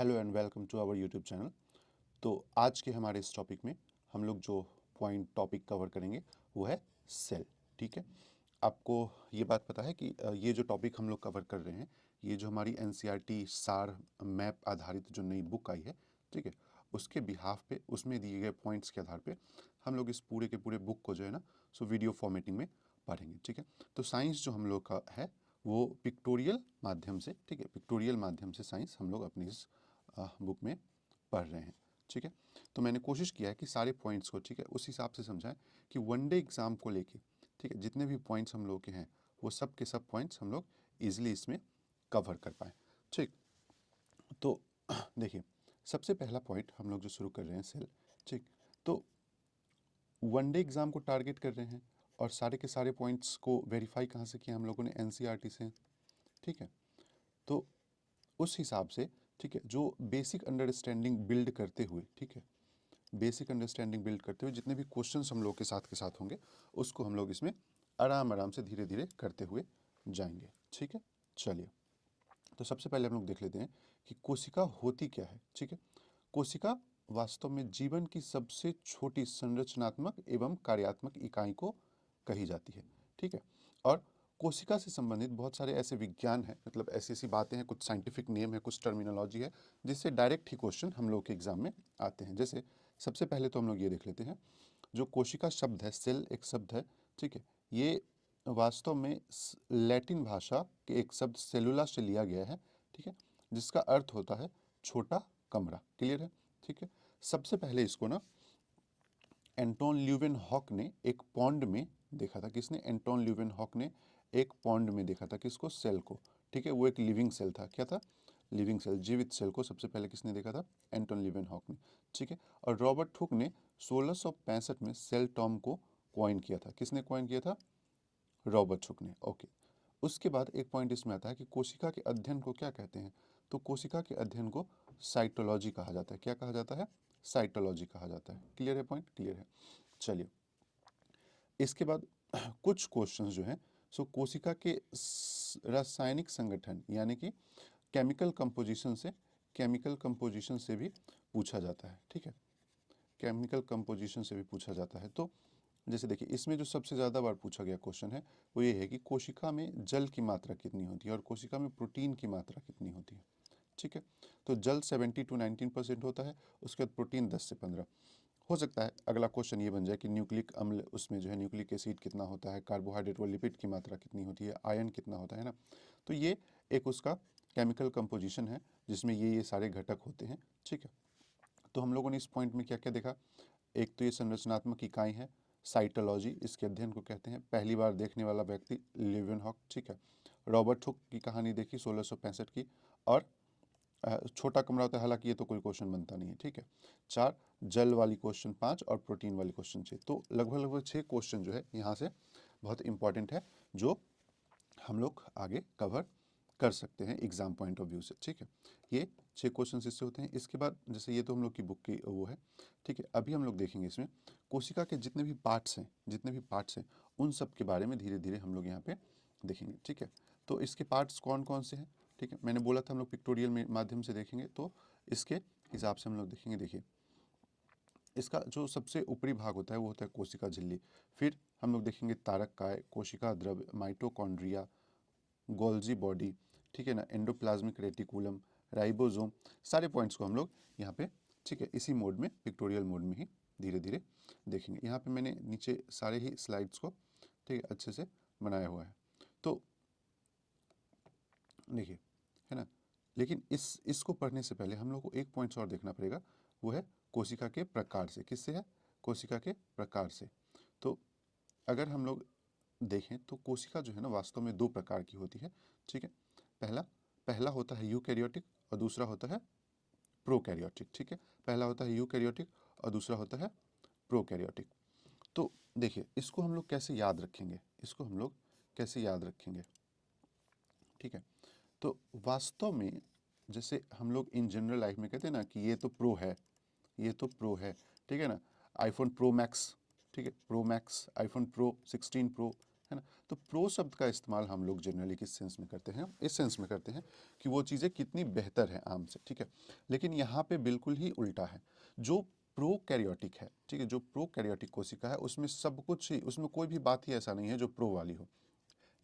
Hello and welcome to our YouTube channel. तो आज के हमारे इस टॉपिक में हम लोग जो टॉपिक कवर करेंगे वो है सेल। ठीक है, आपको ये बात पता है कि ये जो टॉपिक हम लोग कवर कर रहे हैं, ये जो हमारी एनसीईआरटी सार मैप आधारित जो नई बुक आई है, ठीक है, उसके बिहाफ पे उसमें दिए गए पॉइंट्स के आधार पे हम लोग इस पूरे के पूरे बुक को जो है ना सो वीडियो फॉर्मेटिंग में पढ़ेंगे। ठीक है, तो साइंस जो हम लोग का है वो पिक्टोरियल माध्यम से, ठीक है, पिक्टोरियल माध्यम से साइंस हम लोग अपनी इस बुक में पढ़ रहे हैं। ठीक है, तो मैंने कोशिश किया है कि सारे पॉइंट्स को, ठीक है, उस हिसाब से समझाएं कि वनडे एग्ज़ाम को लेके, ठीक है, जितने भी पॉइंट्स हम लोग के हैं वो सब के सब पॉइंट्स हम लोग ईजिली इसमें कवर कर पाएँ। ठीक, तो देखिए, सबसे पहला पॉइंट हम लोग जो शुरू कर रहे हैं सेल। ठीक, तो वनडे एग्ज़ाम को टारगेट कर रहे हैं और सारे के सारे पॉइंट्स को वेरीफाई कहाँ से किया हम लोगों ने, एनसीईआरटी से। ठीक है, तो उस हिसाब से, ठीक है, जो बेसिक अंडरस्टैंडिंग बिल्ड करते हुए, ठीक है, बेसिक अंडरस्टैंडिंग बिल्ड करते हुए जितने भी क्वेश्चंस हम लोग के साथ होंगे उसको हम लोग इसमें आराम आराम से धीरे धीरे करते हुए जाएंगे। ठीक है, चलिए, तो सबसे पहले हम लोग देख लेते हैं कि कोशिका होती क्या है। ठीक है, कोशिका वास्तव में जीवन की सबसे छोटी संरचनात्मक एवं कार्यात्मक इकाई को कही जाती है। ठीक है, और कोशिका से संबंधित बहुत सारे ऐसे विज्ञान हैं, मतलब ऐसी ऐसी बातें हैं, कुछ साइंटिफिक नेम है, कुछ टर्मिनोलॉजी है, जिससे डायरेक्ट ही क्वेश्चन हम लोग के एग्जाम में आते हैं। जैसे सबसे पहले तो हम लोग ये देख लेते हैं, जो कोशिका शब्द है, सेल एक शब्द है, ठीक है, ये वास्तव में लैटिन भाषा के एक शब्द सेलुला से लिया गया है। ठीक है, जिसका अर्थ होता है छोटा कमरा। क्लियर है? ठीक है, सबसे पहले इसको ना एंटोन ल्यूवेन हॉक ने एक पॉन्ड में देखा था। किसने? एंटोन ल्यूवेन हॉक ने एक पॉन्ड में देखा था किसको? सेल को। ठीक है, वो एक लिविंग सेल था। क्या था? लिविंग सेल, जीवित सेल को सबसे पहले किसने देखा था? एंटोन ल्यूवेन हॉक ने। ठीक है, और रॉबर्ट हुक ने 1665 में सेल टर्म को कॉइन किया था। किसने कॉइन किया था? रॉबर्ट हुक ने। ओके, उसके बाद एक पॉइंट इसमें आता है कि कोशिका के अध्ययन को क्या कहते हैं? तो कोशिका के अध्ययन को साइटोलॉजी कहा जाता है। क्या कहा जाता है? साइटोलॉजी कहा जाता है। क्लियर है? पॉइंट क्लियर है? चलिए, इसके बाद कुछ क्वेश्चंस जो हैं सो कोशिका के रासायनिक संगठन यानी कि केमिकल कंपोजिशन से भी पूछा जाता है। ठीक है, केमिकल कंपोजिशन से भी पूछा जाता है। तो जैसे देखिए, इसमें जो सबसे ज़्यादा बार पूछा गया क्वेश्चन है वो ये है कि कोशिका में जल की मात्रा कितनी होती है और कोशिका में प्रोटीन की मात्रा कितनी होती है। ठीक है, तो जल 70 to 19% होता है, उसके बाद प्रोटीन 10 से 15। हो सकता है अगला क्वेश्चन ये बन जाए कि न्यूक्लिक अम्ल, उसमें जो है न्यूक्लिक एसिड कितना होता है, कार्बोहाइड्रेट व लिपिड की मात्रा कितनी होती है, आयन कितना होता है ना। तो ये एक उसका केमिकल कंपोजिशन है जिसमें ये सारे घटक होते हैं। ठीक है, तो हम लोगों ने इस पॉइंट में क्या क्या देखा? एक तो ये संरचनात्मक इकाई है, साइटोलॉजी, इसके अध्ययन को कहते हैं। पहली बार देखने वाला व्यक्ति लिवेनहॉक। ठीक है, रॉबर्ट हुक की कहानी देखी 1665 की, और छोटा कमरा होता है, हालांकि ये तो कोई क्वेश्चन बनता नहीं है। ठीक है, 4 जल वाली क्वेश्चन 5 और प्रोटीन वाली क्वेश्चन 6। तो लगभग लगभग 6 क्वेश्चन जो है यहाँ से बहुत इंपॉर्टेंट है, जो हम लोग आगे कवर कर सकते हैं एग्जाम पॉइंट ऑफ व्यू से। ठीक है, ये 6 क्वेश्चन इससे होते हैं। इसके बाद जैसे ये तो हम लोग की बुक की वो है। ठीक है, अभी हम लोग देखेंगे इसमें कोशिका के जितने भी पार्ट्स हैं उन सब के बारे में धीरे धीरे हम लोग यहाँ पे देखेंगे। ठीक है, तो इसके पार्ट्स कौन कौन से हैं? ठीक है, मैंने बोला था हम लोग पिक्टोरियल में माध्यम से देखेंगे, तो इसके हिसाब से हम लोग देखेंगे। देखिए, इसका जो सबसे ऊपरी भाग होता है वो होता है कोशिका झिल्ली। फिर हम लोग देखेंगे तारक काय, कोशिका द्रव्य, माइटोकॉन्ड्रिया, गोल्जी बॉडी, ठीक है ना, एंडोप्लाज्मिक रेटिकुलम, राइबोसोम, सारे पॉइंट्स को हम लोग यहाँ पे, ठीक है, इसी मोड में, पिक्टोरियल मोड में ही धीरे धीरे देखेंगे। यहाँ पे मैंने नीचे सारे ही स्लाइड्स को, ठीक है, अच्छे से बनाया हुआ है। तो देखिए, है ना, लेकिन इसको पढ़ने से पहले हम लोग को एक पॉइंट्स और देखना पड़ेगा, वो है कोशिका के प्रकार से। किससे है? कोशिका के प्रकार से। तो अगर हम लोग देखें तो कोशिका जो है ना वास्तव में 2 प्रकार की होती है। ठीक है, पहला पहला होता है यूकैरियोटिक और दूसरा होता है प्रोकैरियोटिक। ठीक है, पहला होता है यूकैरियोटिक और दूसरा होता है प्रोकैरियोटिक। तो देखिए, इसको हम लोग कैसे याद रखेंगे? इसको हम लोग कैसे याद रखेंगे? ठीक है, तो वास्तव में जैसे हम लोग इन जनरल लाइफ में कहते हैं ना कि ये तो प्रो है, ये तो प्रो है, ठीक है ना, आईफोन प्रो मैक्स, ठीक है, pro max, iPhone pro 16 pro, है ना। तो प्रो शब्द का इस्तेमाल हम लोग जनरली किस सेंस में करते हैं, इस सेंस में करते हैं कि वो चीज़ें कितनी बेहतर है आम से, ठीक है। लेकिन यहाँ पे बिल्कुल ही उल्टा है। जो प्रोकैरियोटिक है, ठीक है, जो प्रोकैरियोटिक कोशिका है उसमें सब कुछ ही, उसमें कोई भी बात ही ऐसा नहीं है जो प्रो वाली हो।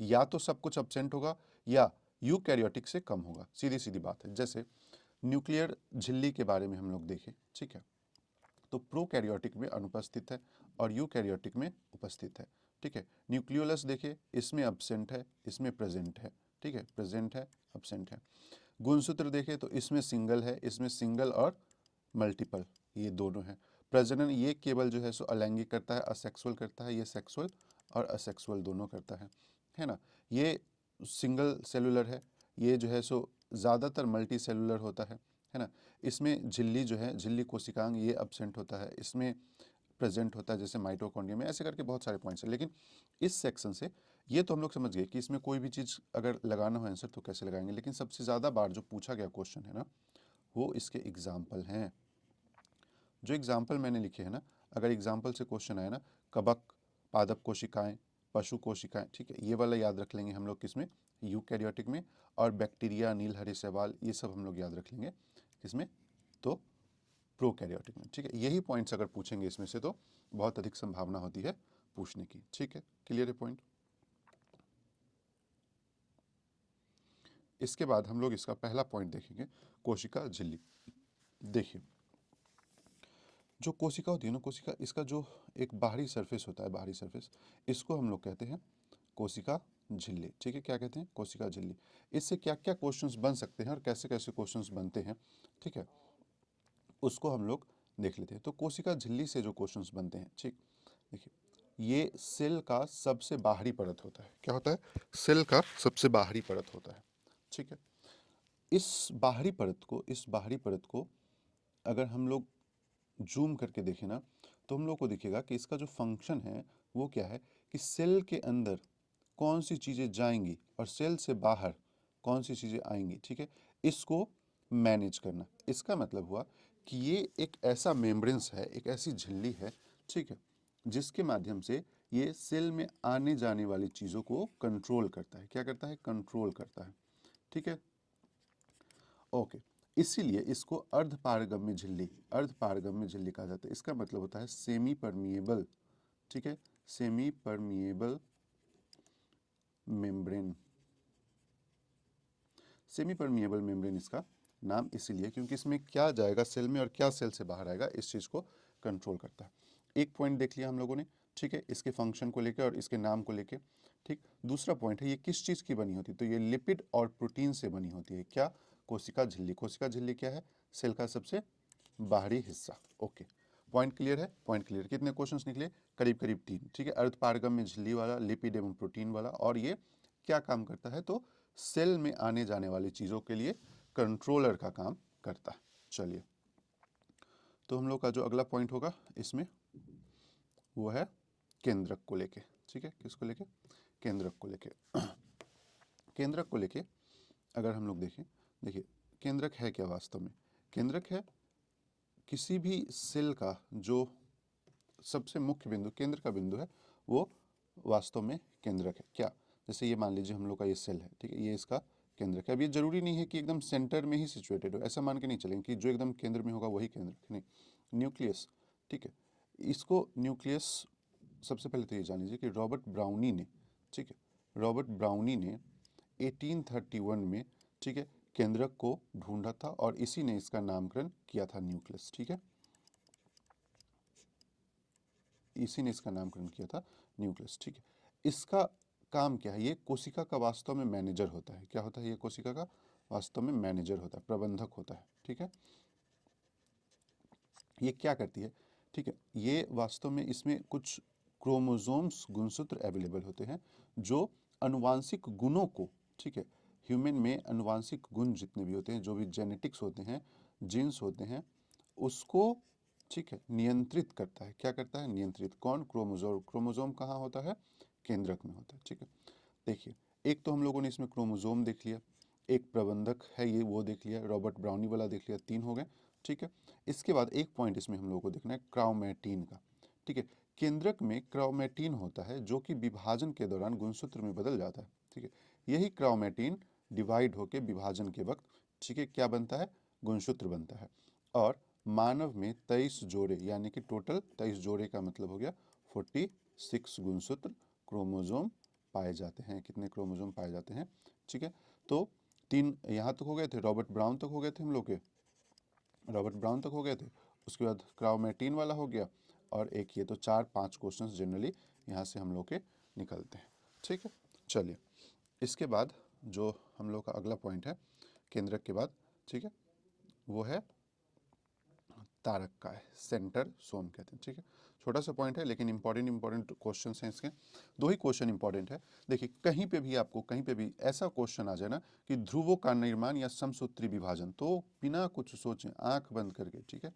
या तो सब कुछ एब्सेंट होगा या यूकैरियोटिक से कम होगा, सीधी सीधी बात है। जैसे न्यूक्लियर झिल्ली के बारे में हम लोग देखें, ठीक है, तो प्रोकैरियोटिक में अनुपस्थित है और यूकैरियोटिक में उपस्थित है, ठीक है। न्यूक्लियोलस देखिए, इसमें एब्सेंट है, इसमें प्रेजेंट है, ठीक है, प्रेजेंट है, एब्सेंट है। गुणसूत्र देखें तो इसमें सिंगल है, इसमें सिंगल और मल्टीपल, ये दोनों हैं। प्रजनन ये केवल जो है सो अलैंगिक करता है, असेक्सुअल करता है, ये सेक्सुअल और असेक्सुअल दोनों करता है ना। ये सिंगल सेलुलर है, ये जो है सो ज़्यादातर मल्टी सेलुलर होता है ना। इसमें झिल्ली जो है, झिल्ली कोशिकांग, ये एब्सेंट होता है, इसमें प्रेजेंट होता है जैसे माइटोकॉन्ड्रिया में, ऐसे करके बहुत सारे पॉइंट्स हैं। लेकिन इस सेक्शन से ये तो हम लोग समझ गए कि इसमें कोई भी चीज़ अगर लगाना हो आंसर तो कैसे लगाएंगे। लेकिन सबसे ज़्यादा बार जो पूछा गया क्वेश्चन है ना, वो इसके एग्जाम्पल हैं। जो एग्जाम्पल मैंने लिखे हैं ना, अगर एग्जाम्पल से क्वेश्चन आए ना, कवक, पादप कोशिकाएं, पशु कोशिकाएं, ठीक है, ये वाला याद रख लेंगे हम लोग किसमें, यूकैरियोटिक में। और बैक्टीरिया, नीलहरी शैवाल, ये सब हम लोग याद रख लेंगे किसमें, तो प्रोकैरियोटिक में, ठीक है। यही पॉइंट्स अगर पूछेंगे इसमें से तो बहुत अधिक संभावना होती है पूछने की, ठीक है। क्लियर है पॉइंट। इसके बाद हम लोग इसका पहला पॉइंट देखेंगे, कोशिका झिल्ली। देखिए, जो कोशिका होती है ना, कोशिका, इसका जो एक बाहरी सरफेस होता है, बाहरी सरफेस, इसको हम लोग कहते हैं कोशिका झिल्ली, ठीक है। क्या कहते हैं, कोशिका झिल्ली। इससे क्या क्या क्वेश्चंस बन सकते हैं और कैसे कैसे क्वेश्चंस बनते हैं, ठीक है, उसको हम लोग देख लेते हैं। तो कोशिका झिल्ली से जो क्वेश्चंस बनते हैं, ठीक, देखिए, ये सेल का सबसे बाहरी परत होता है। क्या होता है, सेल का सबसे बाहरी परत होता है, ठीक है। इस बाहरी परत को अगर हम लोग जूम करके देखें ना, तो हम लोग को दिखेगा कि इसका जो फंक्शन है वो क्या है, कि सेल के अंदर कौन सी चीज़ें जाएंगी और सेल से बाहर कौन सी चीज़ें आएंगी, ठीक है, इसको मैनेज करना। इसका मतलब हुआ कि ये एक ऐसा मेम्ब्रेन्स है, एक ऐसी झिल्ली है, ठीक है, जिसके माध्यम से ये सेल में आने जाने वाली चीज़ों को कंट्रोल करता है। क्या करता है, कंट्रोल करता है, ठीक है, ओके। इसीलिए इसको अर्धपारगम्य झिल्ली, अर्धपारगम्य झिल्ली कहा जाता है। इसका मतलब होता है सेमी परमिएबल, ठीक है, semi permeable membrane. Semi permeable membrane इसका नाम इसीलिए क्योंकि इसमें क्या जाएगा सेल में और क्या सेल से बाहर आएगा, इस चीज़ को कंट्रोल करता है। एक पॉइंट देख लिया हम लोगों ने, ठीक है, इसके फंक्शन को लेकर और इसके नाम को लेकर, ठीक। दूसरा पॉइंट है ये किस चीज़ की बनी होती है, तो ये लिपिड और प्रोटीन से बनी होती है। क्या, कोशिका झिल्ली। कोशिका झिल्ली क्या है, सेल का सबसे बाहरी हिस्सा, ओके। पॉइंट क्लियर है, पॉइंट क्लियर। कितने क्वेश्चंस निकले, करीब करीब 3, ठीक है। अर्धपारगम्य झिल्ली वाला, लिपिड एवं प्रोटीन वाला, और ये क्या काम करता है, तो सेल में आने जाने वाली चीज़ों के लिए कंट्रोलर का काम करता है। चलिए, तो हम लोग का जो अगला पॉइंट होगा इसमें वो है केंद्रक को लेके, ठीक है। किसको लेके, केंद्रक को लेके। केंद्रक को लेके अगर हम लोग देखें, देखिए, केंद्रक है क्या वास्तव में, केंद्रक है किसी भी सेल का जो सबसे मुख्य बिंदु, केंद्र का बिंदु है, वो वास्तव में केंद्रक है। क्या, जैसे ये मान लीजिए हम लोग का ये सेल है, ठीक है, ये इसका केंद्रक है। अब ये जरूरी नहीं है कि एकदम सेंटर में ही सिचुएटेड हो, ऐसा मान के नहीं चलेंगे कि जो एकदम केंद्र में होगा वही केंद्रक, नहीं। न्यूक्लियस, ठीक है, इसको न्यूक्लियस, सबसे पहले तो ये जान लीजिए कि रॉबर्ट ब्राउनी ने, ठीक है, रॉबर्ट ब्राउनी ने 1831 में, ठीक है, केंद्रक को ढूंढा था और इसी ने इसका नामकरण किया था न्यूक्लियस, ठीक है, इसी ने इसका नामकरण किया था न्यूक्लियस, ठीक है। इसका काम क्या है, ये कोशिका का वास्तव में मैनेजर होता है। क्या होता है, ये कोशिका का वास्तव में मैनेजर होता है, प्रबंधक होता है, ठीक है। ये क्या करती है, ठीक है, ये वास्तव में इसमें कुछ क्रोमोसोम्स, गुणसूत्र अवेलेबल होते हैं जो अनुवांशिक गुणों को, ठीक है, ह्यूमन में अनुवांशिक गुण जितने भी होते हैं, जो भी जेनेटिक्स होते हैं, जीन्स होते हैं, उसको, ठीक है, नियंत्रित करता है। क्या करता है, नियंत्रित। कौन, क्रोमोसोम। क्रोमोसोम कहाँ होता है, केंद्रक में होता है, ठीक है। देखिए, एक तो हम लोगों ने इसमें क्रोमोसोम देख लिया, एक प्रबंधक है ये वो देख लिया, रॉबर्ट ब्राउनी वाला देख लिया, 3 हो गए, ठीक है। इसके बाद एक पॉइंट इसमें हम लोगों को देखना है क्राउमेटीन का, ठीक है। केंद्रक में क्रोमैटिन होता है जो कि विभाजन के दौरान गुणसूत्र में बदल जाता है। ठीक है, यही क्रोमैटिन डिवाइड होकर विभाजन के वक्त, ठीक है, क्या बनता है, गुणसूत्र बनता है। और मानव में 23 जोड़े, यानी कि टोटल 23 जोड़े का मतलब हो गया 46 गुणसूत्र क्रोमोजोम पाए जाते हैं। कितने क्रोमोजोम पाए जाते हैं? ठीक है, तो 3 यहाँ तक हो गए थे, रॉबर्ट ब्राउन तक हो गए थे हम लोग के, रॉबर्ट ब्राउन तक हो गए थे। उसके बाद क्रोमैटिन वाला हो गया, और एक ये, तो 4-5 क्वेश्चंस जनरली यहाँ से हम लोग के निकलते हैं। ठीक है, चलिए इसके बाद जो हम लोग का अगला पॉइंट है केंद्रक के बाद, ठीक है, वो है तारक का है, सेंटर सोम कहते हैं। ठीक है, छोटा सा पॉइंट है लेकिन इंपॉर्टेंट क्वेश्चन हैं इसके। 2 ही क्वेश्चन इंपॉर्टेंट है। देखिए कहीं पे भी आपको, कहीं पे भी ऐसा क्वेश्चन आ जाए ना कि ध्रुवों का निर्माण या समसूत्री विभाजन, तो बिना कुछ सोचे आंख बंद करके, ठीक है,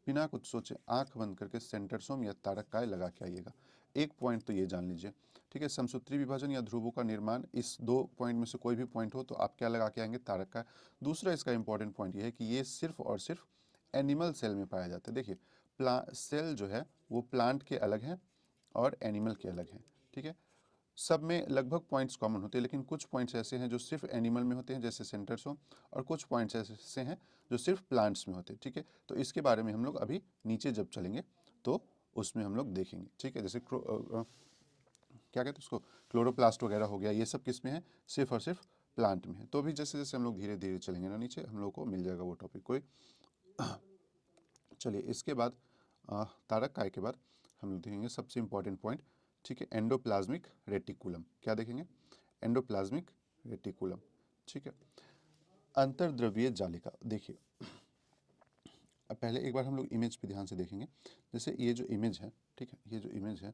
बिना कुछ सोचे आंख बंद करके सेंटरसोम या तारक काय लगा के आइएगा। एक पॉइंट तो ये जान लीजिए, ठीक है, समसूत्री विभाजन या ध्रुवों का निर्माण, इस 2 पॉइंट में से कोई भी पॉइंट हो तो आप क्या लगा के आएंगे, तारक काय। दूसरा इसका इंपॉर्टेंट पॉइंट ये है कि ये सिर्फ और सिर्फ एनिमल सेल में पाया जाता है। देखिए सेल जो है वो प्लांट के अलग हैं और एनिमल के अलग हैं। ठीक है, सब में लगभग पॉइंट्स कॉमन होते हैं, लेकिन कुछ पॉइंट्स ऐसे हैं जो सिर्फ एनिमल में होते हैं जैसे सेंटरसोम, और कुछ पॉइंट्स ऐसे हैं जो सिर्फ प्लांट्स में होते हैं। ठीक है, तो इसके बारे में हम लोग अभी नीचे जब चलेंगे तो उसमें हम लोग देखेंगे। ठीक है, जैसे क्या कहते हैं उसको, क्लोरोप्लास्ट वगैरह हो गया, ये सब किस में है, सिर्फ और सिर्फ प्लांट में है। तो अभी जैसे जैसे हम लोग धीरे धीरे चलेंगे ना नीचे, हम लोग को मिल जाएगा वो टॉपिक कोई। चलिए इसके बाद तारक काय के बाद हम लोग देखेंगे सबसे इंपॉर्टेंट पॉइंट, ठीक है, एंडोप्लाज्मिक रेटिकुलम। क्या देखेंगे, एंडोप्लाज्मिक रेटिकुलम। ठीक है, अंतर्द्रव्यीय जालिका। देखिए अब पहले एक बार हम लोग इमेज पे ध्यान से देखेंगे। जैसे ये जो इमेज है, ठीक है, ये जो इमेज है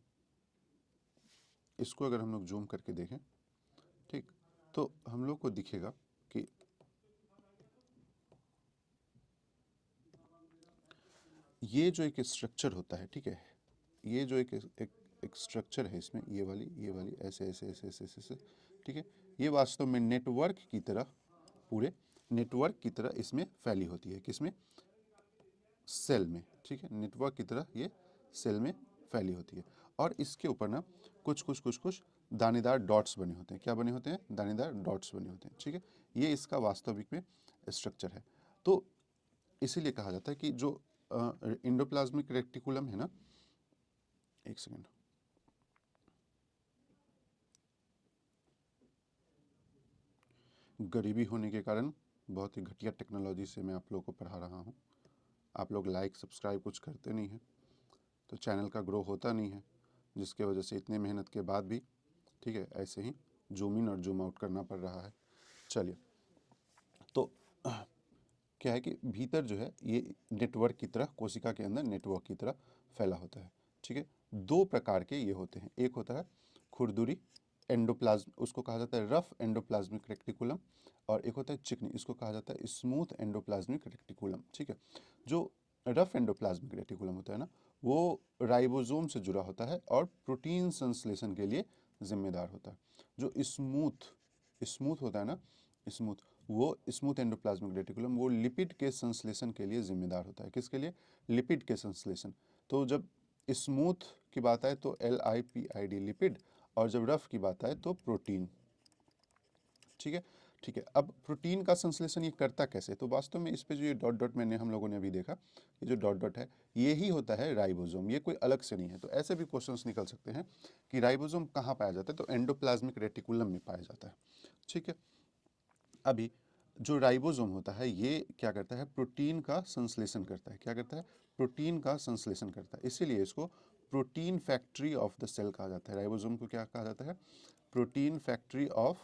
इसको अगर हम लोग जूम करके देखें, ठीक, तो हम लोग को दिखेगा कि ये जो एक स्ट्रक्चर होता है, ठीक है, ये जो एक स्ट्रक्चर है इसमें, ये वाली ऐसे ऐसे ऐसे ऐसे ऐसे ऐसे, ठीक है, ये वास्तव में नेटवर्क की तरह, पूरे नेटवर्क की तरह इसमें फैली होती है। किसमें, सेल में। ठीक है, नेटवर्क की तरह ये सेल में फैली होती है, और इसके ऊपर ना कुछ दानेदार डॉट्स बने होते हैं। क्या बने होते हैं, दानेदार डॉट्स बने होते हैं। ठीक है, ये इसका वास्तविक में स्ट्रक्चर है। तो इसीलिए कहा जाता है कि जो एंडोप्लाज्मिक रेटिकुलम है ना, एक सेकेंड, गरीबी होने के कारण बहुत ही घटिया टेक्नोलॉजी से मैं आप लोगों को पढ़ा रहा हूँ। आप लोग लाइक सब्सक्राइब कुछ करते नहीं हैं, तो चैनल का ग्रो होता नहीं है, जिसके वजह से इतने मेहनत के बाद भी, ठीक है, ऐसे ही जूम इन और जूम आउट करना पड़ रहा है। चलिए, तो क्या है कि भीतर जो है ये नेटवर्क की तरह, कोशिका के अंदर नेटवर्क की तरह फैला होता है। ठीक है, 2 प्रकार के ये होते हैं, एक होता है खुरदुरी एंडोप्लाज्म, उसको कहा जाता है रफ एंडोप्लाज्मिक रेटिकुलम, और एक होता है चिकनी, इसको कहा जाता है स्मूथ एंडोप्लाज्मिक रेटिकुलम। ठीक है, जो रफ एंडोप्लाज्मिक रेटिकुलम होता है ना, वो राइबोसोम से जुड़ा होता है और प्रोटीन संश्लेषण के लिए जिम्मेदार होता है। जो स्मूथ स्मूथ होता है ना, स्मूथ, वो स्मूथ एंडोप्लाज्मिक रेटिकुलम वो लिपिड के संश्लेषण के लिए जिम्मेदार होता है। किसके लिए, लिपिड के संश्लेषण। तो जब स्मूथ की बात आए तो LIPID लिपिड, और जब रफ की बात आए तो प्रोटीन। ठीक है, ठीक है, अब प्रोटीन का संश्लेषण ये करता कैसे, तो वास्तव में इस पे जो ये डॉट डॉट मैंने हम लोगों ने अभी देखा, ये जो डॉट डॉट है ये ही होता है राइबोसोम, ये कोई अलग से नहीं है। तो ऐसे भी क्वेश्चंस निकल सकते हैं कि राइबोसोम कहाँ पाया जाता है, तो एंडोप्लाज्मिक रेटिकुलम में पाया जाता है। ठीक है, अभी जो राइबोसोम होता है ये क्या करता है, प्रोटीन का संश्लेषण करता है। क्या करता है, प्रोटीन का संश्लेषण करता है, इसीलिए इसको protein factory of the cell कहा जाता है। राइबोसोम को क्या कहा जाता है, प्रोटीन फैक्ट्री ऑफ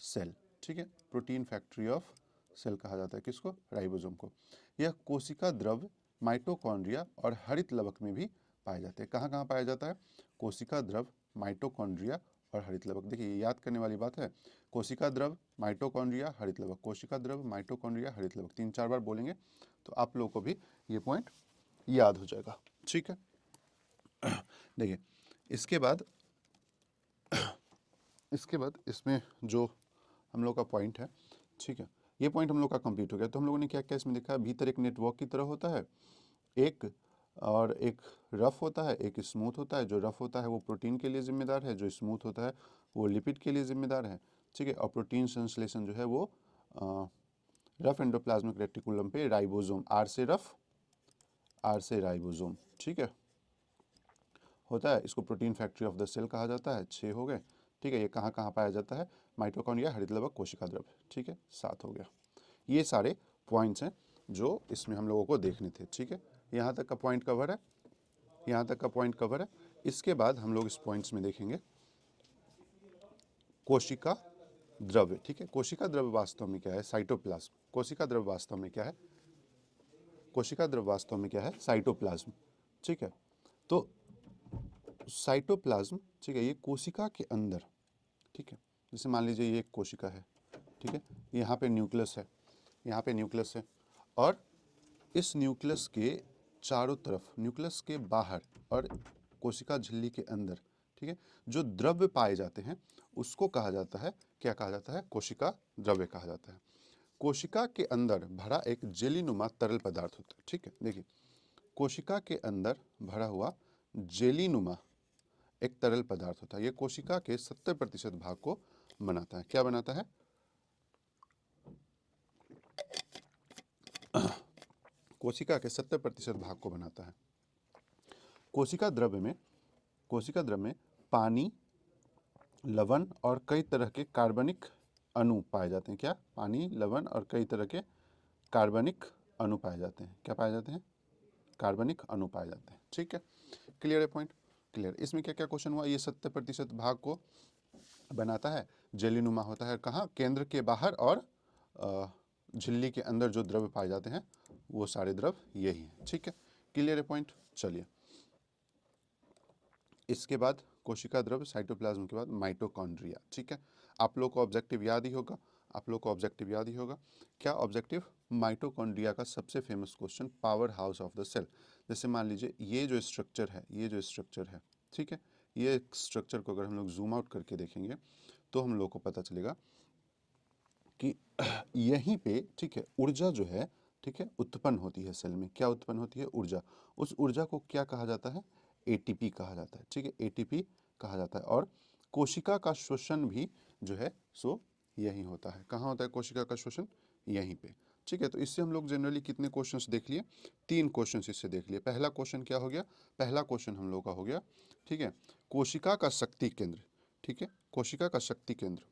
सेल। ठीक है, प्रोटीन फैक्ट्री ऑफ सेल कहा जाता है किसको, राइबोसोम को। यह कोशिका द्रव्य, माइटोकॉन्ड्रिया और हरित लवक में भी पाए जाते हैं। कहाँ कहाँ पाया जाता है, कोशिका द्रव्य, माइटोकॉन्ड्रिया और हरित लवक। देखिए ये याद करने वाली बात है, कोशिका द्रव, माइटोकॉन्ड्रिया, हरित लवक, कोशिका द्रव, माइटोकॉन्ड्रिया, हरित लवक, 3-4 बार बोलेंगे तो आप लोगों को भी ये पॉइंट याद हो जाएगा। ठीक है, देखिए इसके बाद इसमें जो हम लोग का पॉइंट है, ठीक है, ये पॉइंट हम लोग का कंप्लीट हो गया। तो हम लोगों ने क्या क्या इसमें देखा, भीतर एक नेटवर्क की तरह होता है, एक और एक रफ होता है, एक स्मूथ होता है। जो रफ होता है वो प्रोटीन के लिए जिम्मेदार है, जो स्मूथ होता है वो लिपिड के लिए जिम्मेदार है, ठीक है। और प्रोटीन संश्लेषण जो है वो रफ एंडोप्लाज्मिक रेटिकुलम पे राइबोसोम, आर से रफ, आर से राइबोसोम, ठीक है, होता है। इसको protein factory of the cell कहा जाता है। 6 हो गए, ठीक है। ये कहाँ कहाँ पाया जाता है? माइटोकॉन्ड्रिया, हरितलवक, कोशिका द्रव्य, ठीक है। 7 हो गया। ये सारे पॉइंट्स हैं जो इसमें हम लोगों को देखने थे, ठीक है। यहाँ तक का पॉइंट कवर है, यहाँ तक का पॉइंट कवर है। इसके बाद हम लोग इस पॉइंट्स में देखेंगे कोशिका द्रव्य, ठीक है। कोशिका द्रव्य वास्तव में क्या है? साइटोप्लाज्म। कोशिका द्रव्य वास्तव में क्या है? कोशिका द्रव्य वास्तव में क्या है? साइटोप्लाज्म, ठीक है। तो साइटोप्लाज्म, ठीक है, ये कोशिका के अंदर, ठीक है। जैसे मान लीजिए ये एक कोशिका है, ठीक है। यहाँ पे न्यूक्लियस है, यहाँ पे न्यूक्लियस है, और इस न्यूक्लियस के चारों तरफ, न्यूक्लियस के बाहर और कोशिका झिल्ली के अंदर, ठीक है, जो द्रव्य पाए जाते हैं उसको कहा जाता है, क्या कहा जाता है? कोशिका द्रव्य कहा जाता है। कोशिका के अंदर भरा एक जेलीनुमा तरल पदार्थ होता है, ठीक है। देखिए, कोशिका के अंदर भरा हुआ जेलीनुमा एक तरल पदार्थ होता है। ये कोशिका के 70% भाग को बनाता है। क्या बनाता है? कोशिका के 70% भाग को बनाता है। कोशिका द्रव्य में, कोशिका द्रव्य में पानी, लवण और कई तरह के कार्बनिक अणु पाए जाते हैं। क्या? पानी, लवण और कई तरह के कार्बनिक अणु पाए जाते हैं। क्या पाए जाते हैं? कार्बनिक अणु पाए जाते हैं, ठीक है। क्लियर है पॉइंट? क्लियर। इसमें क्या क्या क्वेश्चन हुआ? ये 70% भाग को बनाता है, जेलीनुमा होता है कहाँ? केंद्र के बाहर, और झिल्ली के अंदर जो द्रव्य पाए जाते हैं वो सारे द्रव्य यही हैं, ठीक है। क्लियर है पॉइंट? चलिए, इसके बाद कोशिका द्रव्य, साइटोप्लाज्म के बाद माइटोकॉन्ड्रिया, ठीक है। आप लोग को ऑब्जेक्टिव याद ही होगा, आप लोग को ऑब्जेक्टिव याद ही होगा। क्या ऑब्जेक्टिव? माइटोकॉन्ड्रिया का सबसे famous question, power house of the cell. जैसे मान लीजिए ये जो स्ट्रक्चर है, ये जो स्ट्रक्चर है, ठीक है, ये स्ट्रक्चर को अगर हम लोग जूम आउट करके देखेंगे तो हम लोग को पता चलेगा कि यहीं पे, ठीक है, ऊर्जा जो है, ठीक है, उत्पन्न होती है सेल में। क्या उत्पन्न होती है? ऊर्जा। उस ऊर्जा को क्या कहा जाता है? एटीपी कहा जाता है, ठीक है, एटीपी कहा जाता है। और कोशिका का श्वसन भी जो है सो यही होता है। कहाँ होता है कोशिका का श्वसन? यहीं पे, ठीक है। तो इससे हम लोग जनरली कितने क्वेश्चंस देख लिए? 3 क्वेश्चंस इससे देख लिए। पहला क्वेश्चन क्या हो गया? पहला क्वेश्चन हम लोग का हो गया, ठीक है, कोशिका का शक्ति केंद्र, ठीक है, कोशिका का शक्ति केंद्र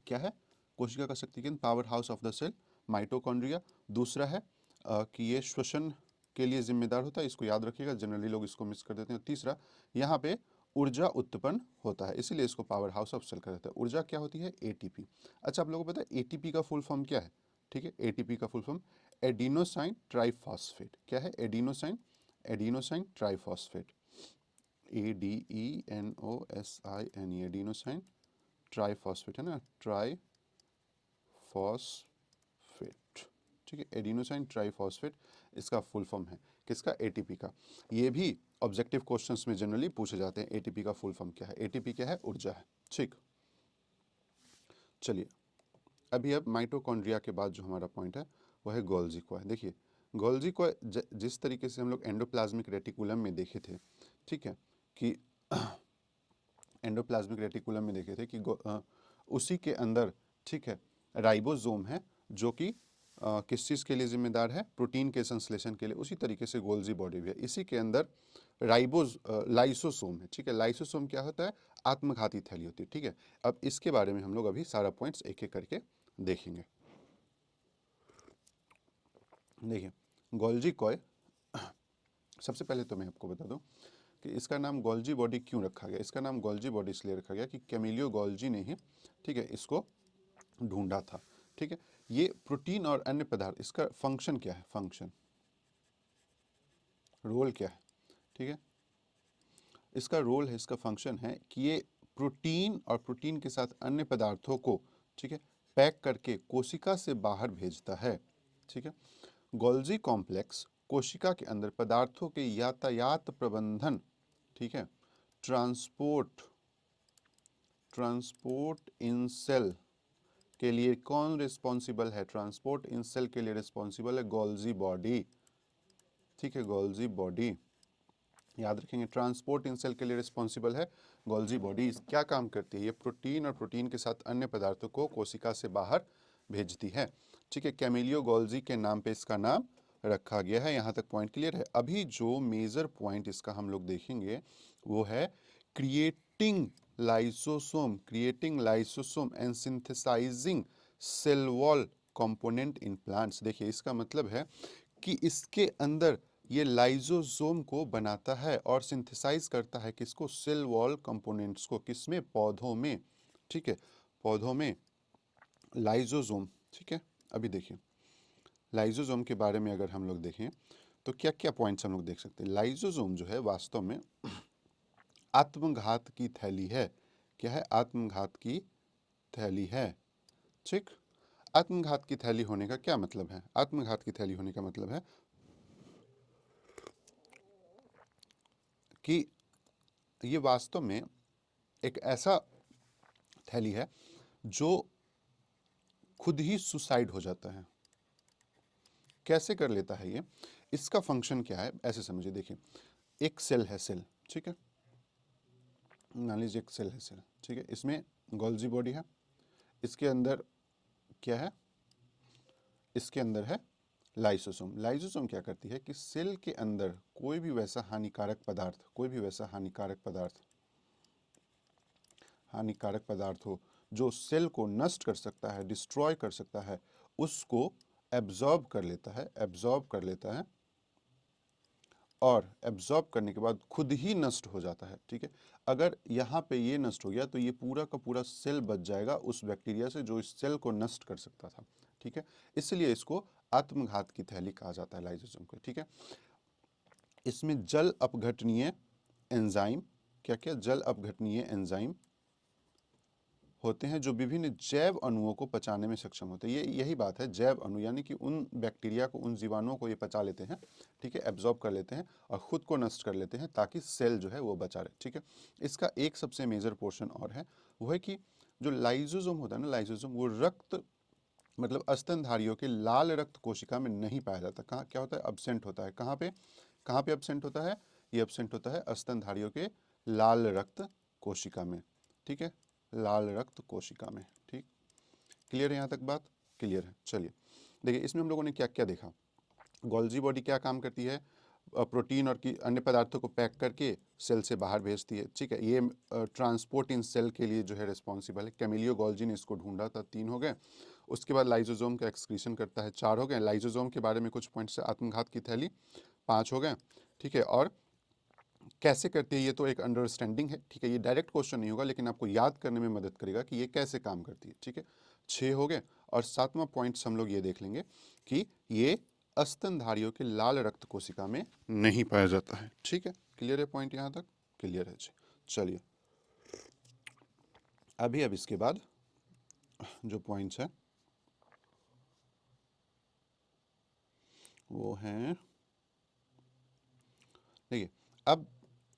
क्या है? कोशिका का शक्ति केंद्र, power house of the cell, mitochondria. दूसरा है कि ये श्वसन के लिए जिम्मेदार होता है, इसको याद रखिएगा, जनरली लोग इसको मिस कर देते हैं। तीसरा, यहाँ पे ऊर्जा उत्पन्न होता है, इसीलिए इसको पावर हाउस ऑफ सेल कहा जाता है। ऊर्जा क्या होती है? एटीपी। अच्छा, आप लोगों को पता है एटीपी का फुल फॉर्म क्या है? ठीक है, एटीपी का फुल फॉर्म एडिनोसाइन ट्राइफॉस्फेट। क्या है? Adenosine, adenosine triphosphate, ADENOSIN, adenosine triphosphate, है ना, ट्राइफॉस्फेट, ठीक है, एडिनोसाइन ट्राइफॉस्फेट इसका फुल फॉर्म है। किसका? एटीपी का। ये भी ऑब्जेक्टिव क्वेश्चंस में जनरली पूछे जाते हैं, एटीपी का फुल फॉर्म क्या है? एटीपी क्या है? ऊर्जा है, ठीक। चलिए, अभी अब माइटोकॉन्ड्रिया के बाद जो हमारा पॉइंट है वो है गोल्जी कॉय। देखिए, गोल्जी कॉय जिस तरीके से हम लोग एंडोप्लाज्मिक रेटिकुलम में देखे थे, ठीक है, कि एंडोप्लाज्मिक रेटिकुलम में देखे थे कि उसी के अंदर, ठीक है, राइबोसोम है जो कि किस चीज़ के लिए जिम्मेदार है? प्रोटीन के संश्लेषण के लिए। उसी तरीके से गोल्जी बॉडी भी है, इसी के अंदर लाइसोसोम है, ठीक है। लाइसोसोम क्या होता है? आत्मघाती थैली होती है, ठीक है। अब इसके बारे में हम लोग अभी सारा पॉइंट्स एक एक करके देखेंगे। देखिए, गोल्जी कॉय, सबसे पहले तो मैं आपको बता दूं कि इसका नाम गोल्जी बॉडी क्यों रखा गया। इसका नाम गोल्जी बॉडी इसलिए रखा गया कि कैमिलियो गोल्जी ने ही, ठीक है, इसको ढूंढा था, ठीक है। ये प्रोटीन और अन्य पदार्थ, इसका फंक्शन क्या है? फंक्शन, रोल क्या है? ठीक है, इसका रोल है, इसका फंक्शन है कि ये प्रोटीन और प्रोटीन के साथ अन्य पदार्थों को, ठीक है, पैक करके कोशिका से बाहर भेजता है, ठीक है। गोल्जी कॉम्प्लेक्स कोशिका के अंदर पदार्थों के यातायात प्रबंधन, ठीक है, ट्रांसपोर्ट, ट्रांसपोर्ट इन सेल के लिए कौन रिस्पॉन्सिबल है? ट्रांसपोर्ट इन सेल के लिए रिस्पॉन्सिबल है गोल्जी बॉडी, ठीक है, गोल्जी बॉडी याद रखेंगे, ट्रांसपोर्ट इन सेल के लिए रिस्पॉन्सिबल है गोल्जी बॉडी। क्या काम करती है? ये प्रोटीन और प्रोटीन के साथ अन्य पदार्थों को कोशिका से बाहर भेजती है। ठीक है, कैमिलियो गोल्जी के नाम पे इसका नाम रखा गया है। यहाँ तक पॉइंट क्लियर है। अभी जो मेजर पॉइंट इसका हम लोग देखेंगे वो है creating lysosome and synthesising cell wall component in plants. देखिए, इसका मतलब है कि इसके अंदर ये लाइसोसोम को बनाता है और सिंथेसाइज करता है किसको? सेल वॉल कंपोनेंट्स को। किसमें? पौधों में। ठीक है, पौधों में लाइसोसोम। ठीक है, अभी देखिए लाइसोसोम के बारे में अगर हम लोग देखें तो क्या क्या पॉइंट्स हम लोग देख सकते हैं। लाइसोसोम जो है वास्तव में आत्मघात की थैली है। क्या है? आत्मघात की थैली है। ठीक, आत्मघात की थैली होने का क्या मतलब है? आत्मघात की थैली होने का मतलब है कि ये वास्तव में एक ऐसा थैली है जो खुद ही सुसाइड हो जाता है। कैसे कर लेता है ये? इसका फंक्शन क्या है? ऐसे समझिए, देखिए एक सेल है, सेल। ठीक है, मान लीजिए एक सेल है, सेल। ठीक है, इसमें गोल्जी बॉडी है, इसके अंदर क्या है? इसके अंदर है लाइसोसोम। लाइसोसोम क्या करती है कि सेल के अंदर कोई भी वैसा हानिकारक पदार्थ हो जो सेल को नष्ट कर सकता है, डिस्ट्रॉय कर सकता है, उसको एब्जॉर्ब कर लेता है और एब्जॉर्ब करने के बाद खुद ही नष्ट हो जाता है। ठीक है, अगर यहाँ पे ये नष्ट हो गया तो ये पूरा का पूरा सेल बच जाएगा उस बैक्टीरिया से जो इस सेल को नष्ट कर सकता था। ठीक है, इसलिए इसको आत्मघात की थैली कहा जाता है लाइसोसोम को। ठीक है, इसमें जल अपघटनीय एंजाइम, क्या क्या? जल अपघटनीय एंजाइम होते हैं जो विभिन्न जैव अणुओं को पचाने में सक्षम होते हैं। ये यही बात है, जैव अणु यानी कि उन बैक्टीरिया को, उन जीवाणुओं को ये पचा लेते हैं। ठीक है, एब्जॉर्ब कर लेते हैं और खुद को नष्ट कर लेते हैं ताकि सेल जो है वो बचा रहे। ठीक है, इसका एक सबसे मेजर पोर्शन और है, वो है कि जो लाइसोसोम होता है ना, लाइसोसोम वो रक्त मतलब स्तनधारियों के लाल रक्त कोशिका में नहीं पाया जाता। कहाँ क्या होता है? अब्सेंट होता है। कहाँ पे अब्सेंट होता है? ये अब्सेंट होता है स्तनधारियों के लाल रक्त कोशिका में। ठीक है, लाल रक्त कोशिका में। ठीक, क्लियर है? यहाँ तक बात क्लियर है? चलिए देखिए, इसमें हम लोगों ने क्या क्या देखा। गोल्जी बॉडी क्या काम करती है? प्रोटीन और की अन्य पदार्थों को पैक करके सेल से बाहर भेजती है। ठीक है, ये ट्रांसपोर्ट इन सेल के लिए जो है रिस्पॉन्सिबल है। कैमिलियो गोल्जी ने इसको ढूंढा था। 3 हो गए। उसके बाद लाइसोसोम का एक्सक्रीशन करता है। 4 हो गए। लाइसोसोम के बारे में कुछ पॉइंट्स है। आत्मघात की थैली 5 हो गए। ठीक है, और कैसे करती है ये तो एक अंडरस्टैंडिंग है। ठीक है, ये डायरेक्ट क्वेश्चन नहीं होगा लेकिन आपको याद करने में मदद करेगा कि ये कैसे काम करती है। ठीक है, 6 हो गए। और 7वां पॉइंट्स हम लोग ये देख लेंगे कि ये स्तनधारियों के लाल रक्त कोशिका में नहीं पाया जाता है। ठीक है, क्लियर है? पॉइंट यहाँ तक क्लियर है जी। चलिए अभी अब इसके बाद जो पॉइंट्स है वो हैं, देखिए अब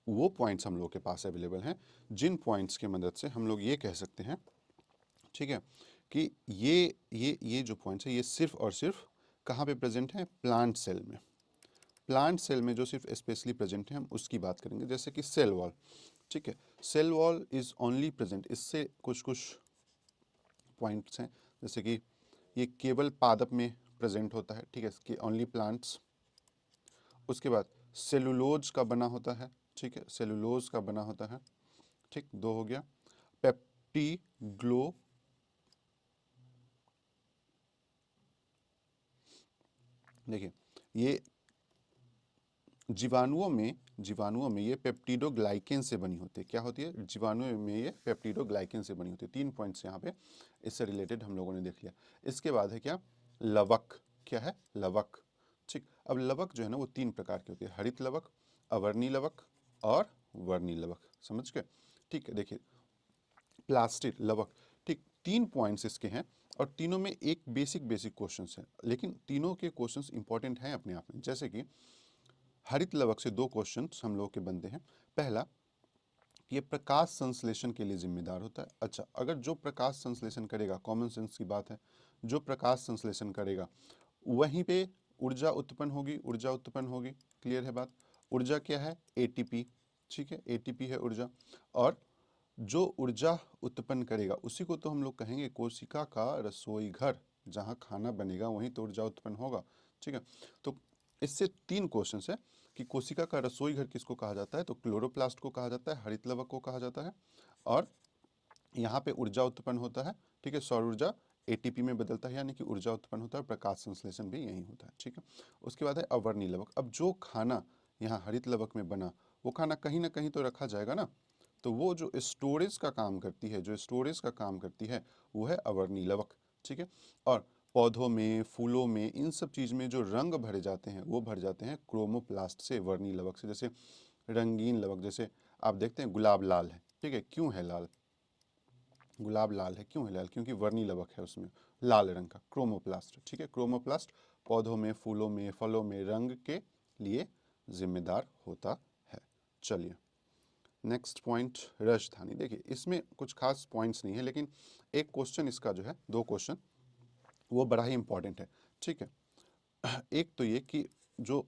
वो पॉइंट्स हम लोग के पास अवेलेबल हैं जिन पॉइंट्स की मदद से हम लोग ये कह सकते हैं, ठीक है, कि ये जो पॉइंट्स है ये सिर्फ और सिर्फ कहाँ पे प्रेजेंट है? प्लांट सेल में। प्लांट सेल में जो सिर्फ स्पेशली प्रेजेंट है हम उसकी बात करेंगे, जैसे कि सेल वॉल। ठीक है, cell wall is only present, इससे कुछ कुछ पॉइंट्स हैं, जैसे कि ये केवल पादप में प्रेजेंट होता है। ठीक है, कि ओनली प्लांट्स। उसके बाद सेलुलोज का बना होता है। ठीक है, सेलुलोज का बना होता है। ठीक, 2 हो गया। पेप्टीग्लो, देखिए ये जीवाणुओं में ये पेप्टिडोग्लाइकेन से बनी होती है। क्या होती है? जीवाणुओं में ये पेप्टिडोग्लाइकेन से बनी होती है। 3 पॉइंट्स यहाँ पे इससे रिलेटेड हम लोगों ने देख लिया। इसके बाद है क्या? लवक। क्या है? लवक। ठीक, अब लवक जो है ना वो 3 प्रकार की होती है, हरित लवक, अवर्णी लवक और वर्णी लवक। समझ गए? ठीक है, देखिए प्लास्टिड, लवक। ठीक, 3 पॉइंट्स इसके हैं और तीनों में एक बेसिक क्वेश्चंस हैं, लेकिन तीनों के क्वेश्चंस इंपॉर्टेंट हैं अपने आप में। जैसे कि हरित लवक से 2 क्वेश्चन हम लोग के बनते हैं। पहला, ये प्रकाश संश्लेषण के लिए जिम्मेदार होता है। अच्छा, अगर जो प्रकाश संश्लेषण करेगा, कॉमन सेंस की बात है, जो प्रकाश संश्लेषण करेगा वहीं पे ऊर्जा उत्पन्न होगी, ऊर्जा उत्पन्न होगी, क्लियर है बात। ऊर्जा क्या है? एटीपी, ठीक है, एटीपी है ऊर्जा। और जो ऊर्जा उत्पन्न करेगा उसी को तो हम लोग कहेंगे कोशिका का रसोई घर, जहाँ खाना बनेगा वहीं तो ऊर्जा उत्पन्न होगा, ठीक है। तो इससे 3 क्वेश्चन है कि कोशिका का रसोई घर किसको कहा जाता है, तो क्लोरोप्लास्ट को कहा जाता है, हरित लवक को कहा जाता है। और यहाँ पे ऊर्जा उत्पन्न होता है, ठीक है, सौर ऊर्जा एटीपी में बदलता है, यानी कि ऊर्जा उत्पन्न होता है, प्रकाश संश्लेषण भी यही होता है, ठीक है। उसके बाद है अवर्णी लवक। अब जो खाना यहाँ हरित लवक में बना वो खाना कहीं ना कहीं तो रखा जाएगा ना, तो वो जो स्टोरेज का काम करती है, जो स्टोरेज का काम करती है वो है अवर्णी लवक, ठीक है। और पौधों में, फूलों में, इन सब चीज़ में जो रंग भरे जाते हैं वो भर जाते हैं क्रोमोप्लास्ट से, वर्णी लवक से। जैसे रंगीन लवक, जैसे आप देखते हैं गुलाब लाल है, ठीक है, क्यों है लाल? गुलाब लाल है, क्यों है लाल? क्योंकि वर्णी लवक है उसमें लाल रंग का, क्रोमोप्लास्ट, ठीक है। क्रोमोप्लास्ट पौधों में, फूलों में, फलों में रंग के लिए जिम्मेदार होता है। चलिए नेक्स्ट पॉइंट, राजधानी। देखिए इसमें कुछ खास पॉइंट्स नहीं है, लेकिन एक क्वेश्चन इसका जो है, 2 क्वेश्चन वो बड़ा ही इंपॉर्टेंट है, ठीक है। एक तो ये कि जो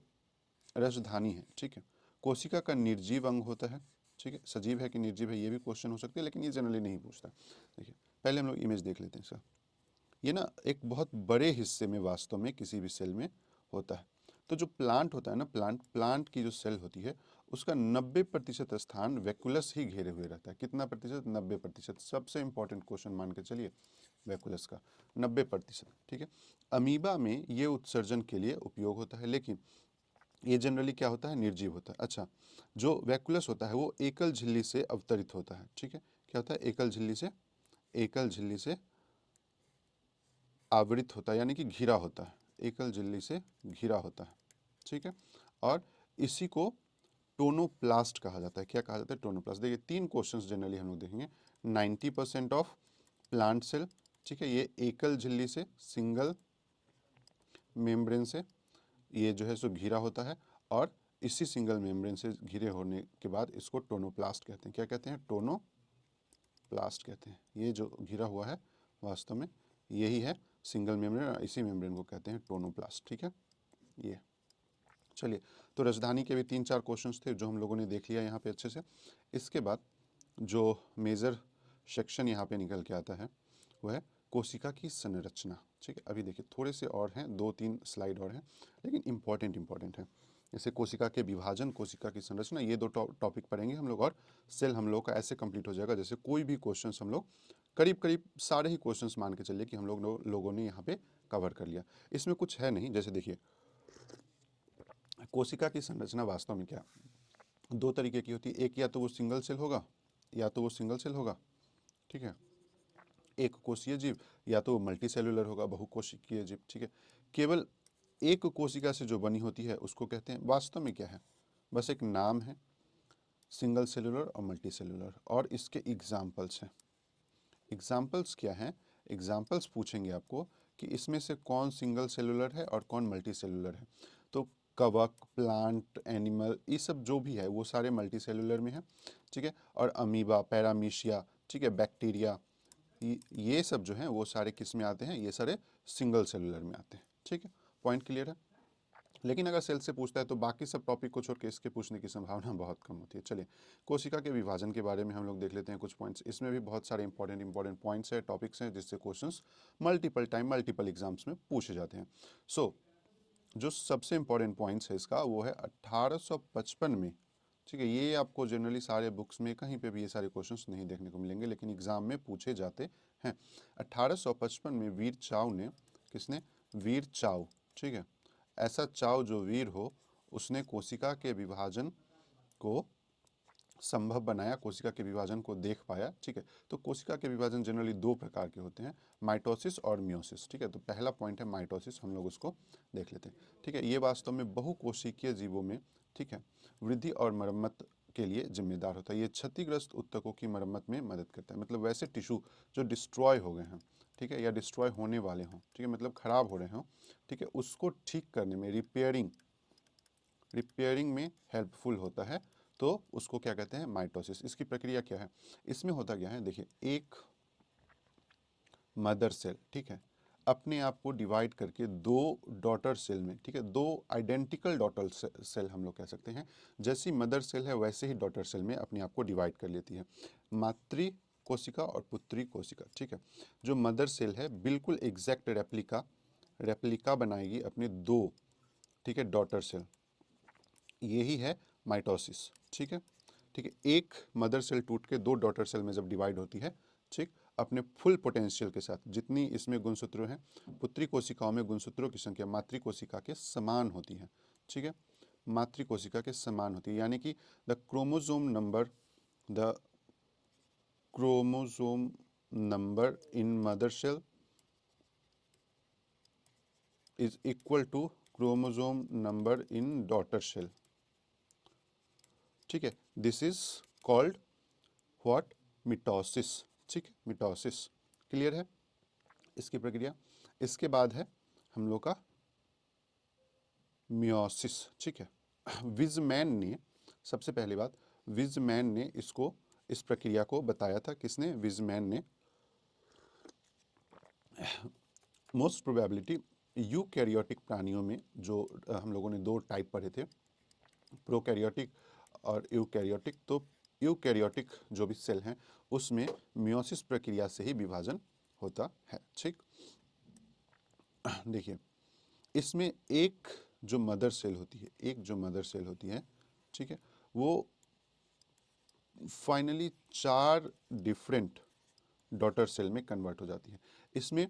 राजधानी है, ठीक है, कोशिका का निर्जीव अंग होता है, ठीक है, सजीव है कि निर्जीव है ये भी क्वेश्चन हो सकते हैं, लेकिन ये जनरली नहीं पूछता। देखिए पहले हम लोग इमेज देख लेते हैं इसका। ये ना एक बहुत बड़े हिस्से में वास्तव में किसी भी सेल में होता है। तो जो प्लांट होता है ना, प्लांट की जो सेल होती है उसका 90% स्थान वैक्यूलस ही घेरे हुए रहता है। कितना प्रतिशत? 90%। सबसे इंपॉर्टेंट क्वेश्चन मान के चलिए वैक्यूलस का 90%, ठीक है। अमीबा में ये उत्सर्जन के लिए उपयोग होता है, लेकिन ये जनरली क्या होता है? निर्जीव होता है। अच्छा, जो वैक्यूलस होता है वो एकल झिल्ली से अवतरित होता है, ठीक है। क्या होता है? एकल झिल्ली से आवृत होता है, यानी कि घिरा होता है, एकल झिल्ली से घिरा होता है, ठीक है। और इसी को टोनोप्लास्ट कहा जाता है। क्या कहा जाता है? टोनोप्लास्ट। देखिए 3 क्वेश्चंस जनरली हम लोग देखेंगे। 90% ऑफ प्लांट सेल, ठीक है, ये एकल झिल्ली से, सिंगल मेम्ब्रेन से ये जो है सो घिरा होता है, और इसी सिंगल मेम्ब्रेन से घिरे होने के बाद इसको टोनोप्लास्ट कहते हैं। क्या कहते हैं? टोनोप्लास्ट कहते हैं। ये जो घिरा हुआ है वास्तव में यही है सिंगल मेम्ब्रेन, और इसी मेम्ब्रेन को कहते हैं टोनोप्लास्ट, ठीक है। ये चलिए, तो राजधानी के भी 3-4 क्वेश्चंस थे जो हम लोगों ने देख लिया यहाँ पे अच्छे से। इसके बाद जो मेजर सेक्शन यहाँ पे निकल के आता है वो है कोशिका की संरचना, ठीक है। अभी देखिए थोड़े से और हैं, 2-3 स्लाइड और हैं, लेकिन इंपॉर्टेंट है। जैसे कोशिका के विभाजन, कोशिका की संरचना, ये 2 टॉपिक पढ़ेंगे हम लोग, और सेल हम लोग का ऐसे कंप्लीट हो जाएगा जैसे कोई भी क्वेश्चन हम लोग करीब सारे ही क्वेश्चन मान के चलिए कि हम लोगों ने यहाँ पे कवर कर लिया। इसमें कुछ है नहीं। जैसे देखिए कोशिका की संरचना वास्तव में क्या 2 तरीके की होती है। एक या तो वो सिंगल सेल होगा, ठीक है, एक कोशीय जीव, या तो मल्टी सेलुलर होगा, बहुकोशिकीय जीव, ठीक है। केवल एक कोशिका से जो बनी होती है उसको कहते हैं, वास्तव में क्या है? बस एक नाम है, सिंगल सेलुलर और मल्टी सेलुलर, और इसके एग्जाम्पल्स हैं। एग्जाम्पल्स क्या हैं? एग्जाम्पल्स पूछेंगे आपको कि इसमें से कौन सिंगल सेलुलर है और कौन मल्टी सेलुलर है। तो कवक, प्लांट, एनिमल, ये सब जो भी है वो सारे मल्टी सेलुलर में है, ठीक है। और अमीबा, पैरामीशिया, ठीक है, बैक्टीरिया, ये सब जो हैं वो सारे किस में आते हैं? ये सारे सिंगल सेलुलर में आते हैं, ठीक है। पॉइंट क्लियर है। लेकिन अगर सेल से पूछता है तो बाकी सब टॉपिक को छोड़ के इसके पूछने की संभावना बहुत कम होती है। चलिए कोशिका के विभाजन के बारे में हम लोग देख लेते हैं कुछ पॉइंट्स। इसमें भी बहुत सारे इंपॉर्टेंट पॉइंट्स हैं, टॉपिक्स हैं, जिससे क्वेश्चंस मल्टीपल एग्जाम्स में पूछे जाते हैं। जो सबसे इंपॉर्टेंट पॉइंट्स है इसका वो है 1855 में, ठीक है। ये आपको जनरली सारे बुक्स में कहीं पे भी ये सारे क्वेश्चंस नहीं देखने को मिलेंगे, लेकिन एग्जाम में पूछे जाते हैं। 1855 में वीर चाव ने, किसने? वीर चाव, ठीक है, ऐसा चाव जो वीर हो, उसने कोशिका के विभाजन को संभव बनाया, कोशिका के विभाजन को देख पाया, ठीक है। तो कोशिका के विभाजन जनरली 2 प्रकार के होते हैं, माइटोसिस और मियोसिस, ठीक है। तो पहला पॉइंट है माइटोसिस, हम लोग उसको देख लेते हैं, ठीक है। ये वास्तव में बहुकोशिकीय जीवों में, ठीक है, वृद्धि और मरम्मत के लिए जिम्मेदार होता है। ये क्षतिग्रस्त ऊतकों की मरम्मत में मदद करता है, मतलब वैसे टिश्यू जो डिस्ट्रॉय हो गए हैं, ठीक है, या डिस्ट्रॉय होने वाले हों, ठीक है, मतलब खराब हो रहे हों, ठीक है, उसको ठीक करने में, रिपेयरिंग में हेल्पफुल होता है। तो उसको क्या कहते हैं? माइटोसिस। इसकी प्रक्रिया क्या है? इसमें होता क्या है? देखिए एक मदर सेल, ठीक है, अपने आप को डिवाइड करके दो डॉटर सेल में, ठीक है, दो आइडेंटिकल डॉटर सेल हम लोग कह सकते हैं, जैसी मदर सेल है वैसे ही डॉटर सेल में अपने आप को डिवाइड कर लेती है, मातृ कोशिका और पुत्री कोशिका, ठीक है। जो मदर सेल है बिल्कुल एग्जैक्ट रेप्लिका बनाएगी अपने दो, ठीक है, डॉटर सेल, यही है माइटोसिस, ठीक है। ठीक है, एक मदर सेल टूट के दो डॉटर सेल में जब डिवाइड होती है, ठीक, अपने फुल पोटेंशियल के साथ, जितनी इसमें गुणसूत्र हैं, पुत्री कोशिकाओं में गुणसूत्रों की संख्या मातृ कोशिका के समान होती है, ठीक है, मातृ कोशिका के समान होती है, यानी कि the chromosome number in mother cell is equal to chromosome number in daughter cell, ठीक है। This is called what, mitosis, ठीक है, मिटोसिस, क्लियर है इसकी प्रक्रिया। इसके बाद है हम लोग का मियोसिस, ठीक है। विजमैन ने, सबसे पहली बात, विजमैन ने इसको, इस प्रक्रिया को बताया था, किसने, विजमैन ने। मोस्ट प्रोबेबिलिटी यूकैरियोटिक प्राणियों में जो हम लोगों ने दो टाइप पढ़े थे, प्रोकैरियोटिक और यूकैरियोटिक, तो यूकैरियोटिक जो भी सेल हैं उसमें मियोसिस प्रक्रिया से ही विभाजन होता है, ठीक। देखिए, इसमें एक जो मदर सेल होती है, एक जो मदर सेल होती है, ठीक है, वो फाइनली 4 डिफरेंट डॉटर सेल में कन्वर्ट हो जाती है। इसमें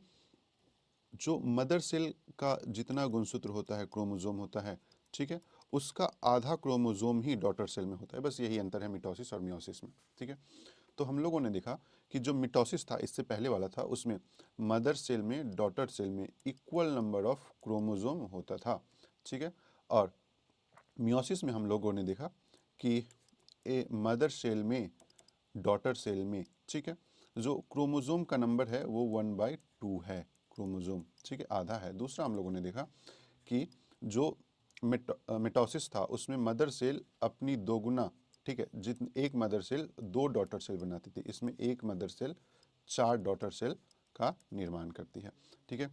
जो मदर सेल का जितना गुणसूत्र होता है, क्रोमोसोम होता है, ठीक है, उसका आधा क्रोमोसोम ही डॉटर सेल में होता है, बस यही अंतर है मिटोसिस और मियोसिस में, ठीक है। तो हम लोगों ने देखा कि जो मिटोसिस था, इससे पहले वाला था, उसमें मदर सेल में, डॉटर सेल में इक्वल नंबर ऑफ क्रोमोसोम होता था, ठीक है। और मियोसिस में हम लोगों ने देखा कि ए मदर सेल में, डॉटर सेल में, ठीक है, जो क्रोमोसोम का नंबर है वो 1/2 है क्रोमोसोम, ठीक है, आधा है। दूसरा हम लोगों ने देखा कि जो मिटोसिस था उसमें मदर सेल अपनी दोगुना, ठीक है, जितने, एक मदर सेल 2 डॉटर सेल बनाती थी, इसमें एक मदर सेल 4 डॉटर सेल का निर्माण करती है, ठीक है।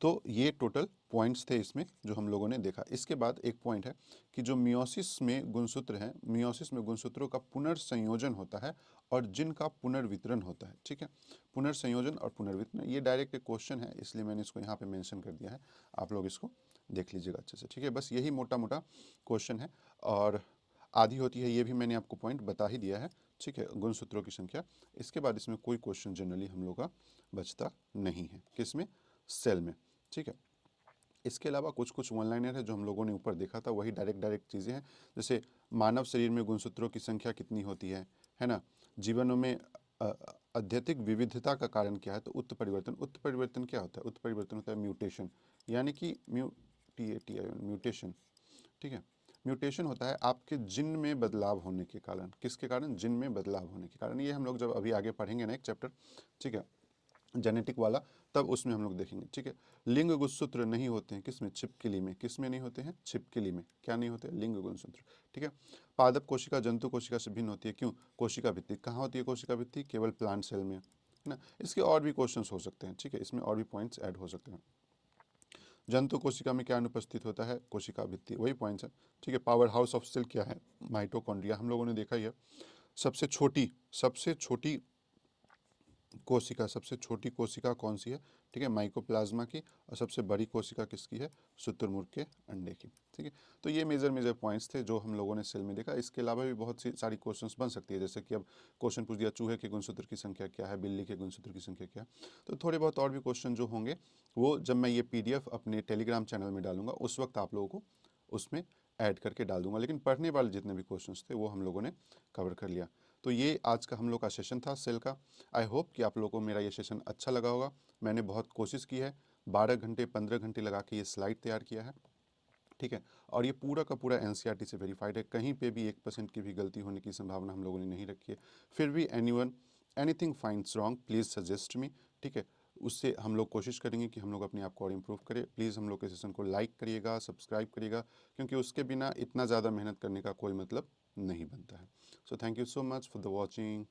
तो ये टोटल पॉइंट्स थे इसमें जो हम लोगों ने देखा। इसके बाद एक पॉइंट है कि जो मियोसिस में गुणसूत्र हैं, मियोसिस में गुणसूत्रों का पुनर्संयोजन होता है और जिनका पुनर्वितरण होता है, ठीक है। पुनर्संयोजन और पुनर्वितरण, ये डायरेक्ट एक क्वेश्चन है, इसलिए मैंने इसको यहाँ पे मेंशन कर दिया है, आप लोग इसको देख लीजिएगा अच्छे से, ठीक है। बस यही मोटा मोटा क्वेश्चन है, और आधी होती है, ये भी मैंने आपको पॉइंट बता ही दिया है, ठीक है, गुणसूत्रों की संख्या। इसके बाद इसमें कोई क्वेश्चन जनरली हम लोग का बचता नहीं है, किसमें, सेल में, ठीक है। इसके अलावा कुछ कुछ वन लाइनर है जो हम लोगों ने ऊपर देखा था, वही डायरेक्ट चीज़ें हैं, जैसे मानव शरीर में गुणसूत्रों की संख्या कितनी होती है ना। जीवनों में अत्यधिक विविधता का कारण क्या है, तो उत्परिवर्तन क्या होता है, उत्परिवर्तन होता है म्यूटेशन, यानी कि म्यूटेशन, ठीक है। म्यूटेशन होता है आपके जिन में बदलाव होने के कारण, किसके कारण, जिन में बदलाव होने के कारण। ये हम लोग जब अभी आगे पढ़ेंगे ना एक चैप्टर, ठीक है, जेनेटिक वाला, तब उसमें हम लोग देखेंगे, ठीक है। लिंग गुणसूत्र नहीं होते हैं किसमें, छिपकली में, किसमें नहीं होते हैं, छिपकली में, क्या नहीं होते, लिंग गुणसूत्र, ठीक है। पादप कोशिका जंतु कोशिका से भिन्न होती है, क्यों, कोशिका भित्ति, कहाँ होती है कोशिका भित्ति, केवल प्लांट सेल में, है ना। इसके और भी क्वेश्चंस हो सकते हैं, ठीक है, इसमें और भी पॉइंट्स ऐड हो सकते हैं। जंतु कोशिका में क्या अनुपस्थित होता है, कोशिका भित्ति, वही पॉइंट्स है, ठीक है। पावर हाउस ऑफ सेल क्या है, माइटोकॉन्ड्रिया, हम लोगों ने देखा ही है। सबसे छोटी कोशिका, सबसे छोटी कोशिका कौन सी है, ठीक है, माइकोप्लाज्मा की, और सबसे बड़ी कोशिका किसकी है, शुतुरमुर्ग के अंडे की, ठीक है। तो ये मेजर पॉइंट्स थे जो हम लोगों ने सेल में देखा। इसके अलावा भी बहुत सी सारी क्वेश्चंस बन सकती है, जैसे कि अब क्वेश्चन पूछ दिया चूहे के गुणसूत्र की संख्या क्या है, बिल्ली के गुणसूत्र की संख्या क्या है। तो थोड़े बहुत और भी क्वेश्चन जो होंगे वो जब मैं ये PDF अपने टेलीग्राम चैनल में डालूंगा उस वक्त आप लोगों को उसमें ऐड करके डाल दूंगा, लेकिन पढ़ने वाले जितने भी क्वेश्चंस थे वो हम लोगों ने कवर कर लिया। तो ये आज का हम लोग का सेशन था सेल का। आई होप कि आप लोगों को मेरा ये सेशन अच्छा लगा होगा। मैंने बहुत कोशिश की है, 12 घंटे 15 घंटे लगा के ये स्लाइड तैयार किया है, ठीक है। और ये पूरा का पूरा NCERT से वेरीफाइड है, कहीं पे भी 1% की भी गलती होने की संभावना हम लोगों ने नहीं रखी है। फिर भी anything finds wrong please suggest me, ठीक है। उससे हम लोग कोशिश करेंगे कि हम लोग अपने आप को और इम्प्रूव करें। प्लीज़ हम लोग के सेशन को लाइक करिएगा, सब्सक्राइब करिएगा, क्योंकि उसके बिना इतना ज़्यादा मेहनत करने का कोई मतलब नहीं बनता है। So thank you so much for the watching.